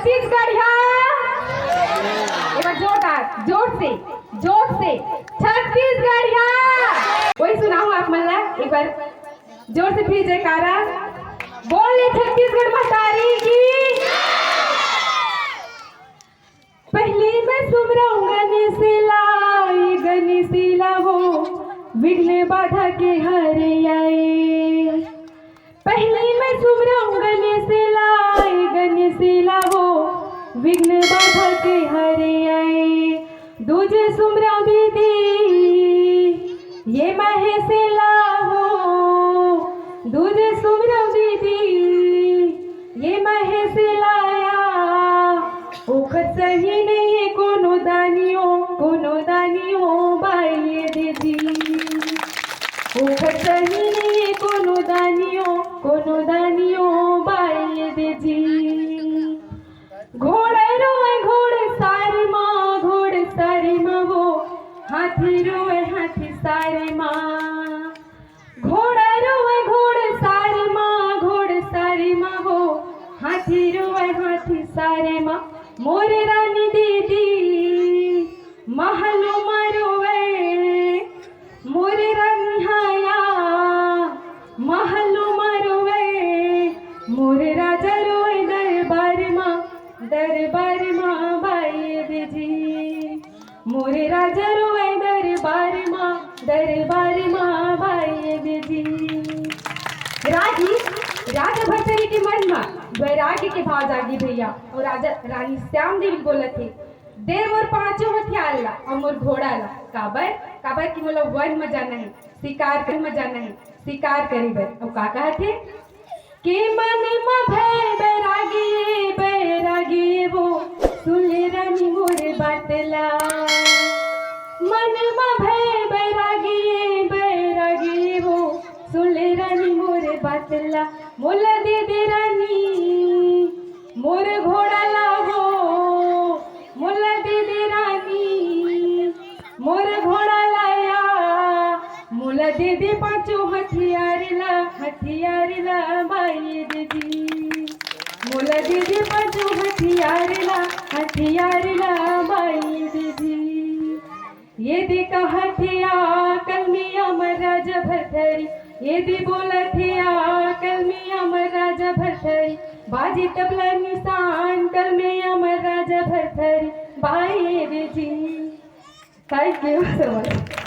छत्तीसगढ़ एक बार जोर से छत्तीसगढ़ वही सुनाऊं आप मला एक बार जोर से फिर जयकारा बोले छत्तीसगढ़ महतारी की। पहली मैं सुमराऊं गणेशिला वो विघ्न बाधा के हर आए। पहली मैं सुमराऊं गणेशिला वो विघ्न बाधा के हर आए। दूजे सुमराऊं दीदी ये महेशिला हो। दूजे सुमराऊं दीदी ये महेशिलाया। ओखर सही नहीं है कोनो दानियों बाई दीदी। ओखर सही नहीं है कोनो दानियों बाई दीदी। घोड़े रोए घोड़े सारी माँ वो हाथी रोए हाथी सारी माँ। घोड़े रोए घोड़े सारी माँ वो हाथी रोए हाथी सारे माँ। मोरे रानी दीदी महलो मारोवे। मोरे रानी हाया महलो मारोवे। मोरे राजा रोए दरबार माँ बाई दीदी। मोरे राजा रोए दरबार माँ बाई दीदी। राजा भरथरी के मन में वैराग्य के भाव जागी भैया। और राजा रानी श्याम देवी बोला थे देर मोर पांचों हथियार ला और मोर घोड़ा ला। काबर की मोला वन में जाना है शिकार करी बर। और का कहते के मन में भय बैरागी वो सुन ले रानी मोर बातला। मन में भय बैरागी वो सुन ले रानी मोर बातला। मोला दे दे रानी मोर घोड़ा लाहो। मोला दे दे रानी मोर घोड़ा लाया। मोला दे दे पांचों हथियार ला बाई दीदी। मोला दे दे पांचों हथियार ला बाई दीदी। ये देखा हथिया कल में अमर राजा भरथरी। ये दी बोला थिया कल में अमर राजा भरथरी। बाजी तबला निशान कल में अमर राजा भरथरी बाई दीदी। Thank you so much.